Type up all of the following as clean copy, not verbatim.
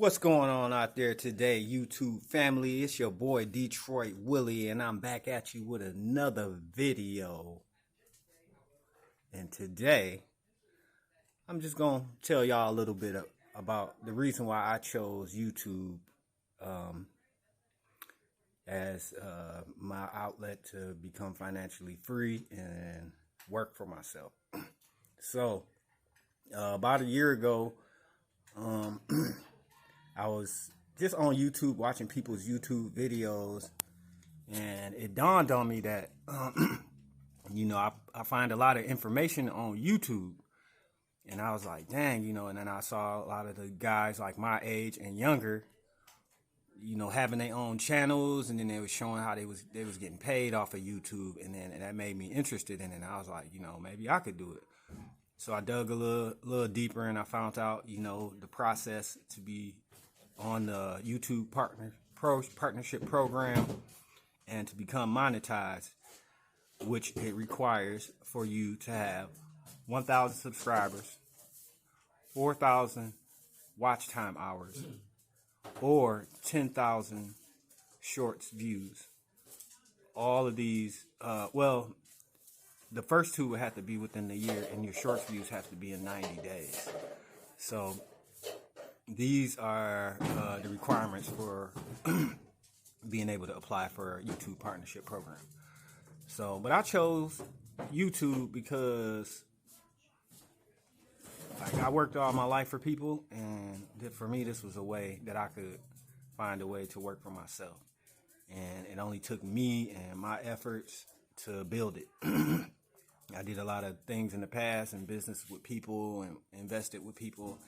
What's going on out there today, YouTube family? It's your boy Detroit Willie, and I'm back at you with another video. And today, I'm just going to tell y'all a little bit about the reason why I chose YouTube as my outlet to become financially free and work for myself. So, about a year ago, I was just on YouTube watching people's YouTube videos, and it dawned on me that, I find a lot of information on YouTube, and I was like, dang, and then I saw a lot of the guys like my age and younger, having their own channels, and then they was showing how they was getting paid off of YouTube, and that made me interested in it, and I was like, maybe I could do it. So I dug a little deeper, and I found out, the process to be on the YouTube partnership program and to become monetized, which it requires for you to have 1,000 subscribers, 4,000 watch time hours, or 10,000 shorts views. All of these, the first two would have to be within the year, and your shorts views have to be in 90 days. So these are the requirements for being able to apply for a YouTube partnership program. So, but I chose YouTube because I worked all my life for people, and for me, this was a way that I could find a way to work for myself. And it only took me and my efforts to build it. I did a lot of things in the past in business with people and invested with people,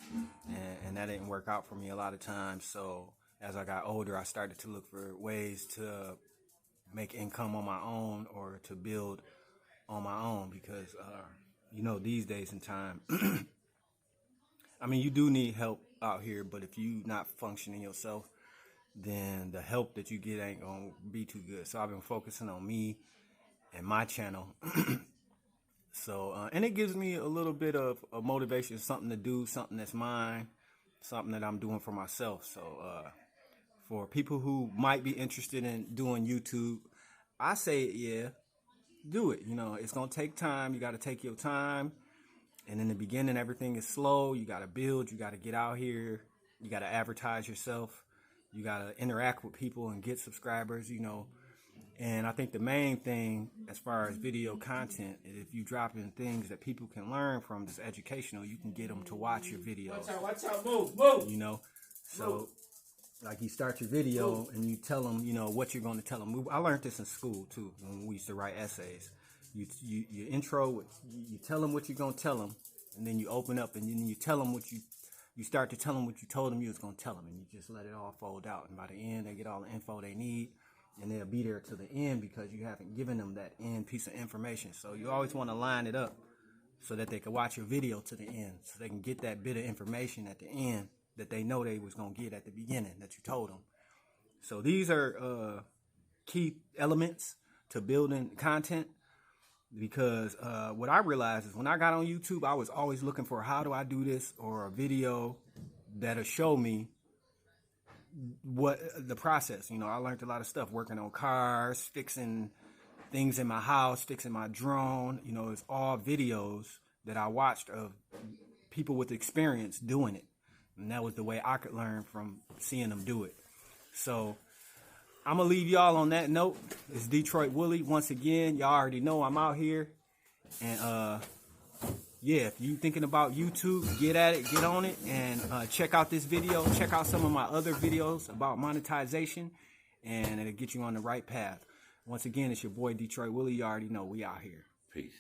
and that didn't work out for me a lot of times. So as I got older, I started to look for ways to make income on my own or to build on my own because, these days and time, you do need help out here, but if you not functioning yourself, then the help that you get ain't gonna be too good. So I've been focusing on me and my channel. So, and it gives me a little bit of a motivation, something to do, something that's mine, something that I'm doing for myself. So, for people who might be interested in doing YouTube, I say, yeah, do it. It's going to take time. You got to take your time. And in the beginning, everything is slow. You got to build. You got to get out here. You got to advertise yourself. You got to interact with people and get subscribers, And I think the main thing as far as video content is if you drop in things that people can learn from that's educational, you can get them to watch your videos. Watch out, move. So like you start your video and you tell them, what you're going to tell them. I learned this in school too when we used to write essays. You intro, you tell them what you're going to tell them, and then you open up and then you tell them you start to tell them what you told them you was going to tell them, and you just let it all fold out. And by the end, they get all the info they need. And they'll be there to the end because you haven't given them that end piece of information. So you always want to line it up so that they can watch your video to the end, so they can get that bit of information at the end that they know they was going to get at the beginning that you told them. So these are key elements to building content because what I realized is when I got on YouTube, I was always looking for how do I do this, or a video that'll show me what the process. I learned a lot of stuff working on cars, fixing things in my house, fixing my drone. It's all videos that I watched of people with experience doing it, and that was the way I could learn from seeing them do it. So I'm gonna leave y'all on that note. It's Detroit Willie once again. Y'all already know I'm out here, and yeah, if you thinking about YouTube, get at it, get on it, and check out this video. Check out some of my other videos about monetization, and it'll get you on the right path. Once again, it's your boy Detroit Willie. You already know we out here. Peace.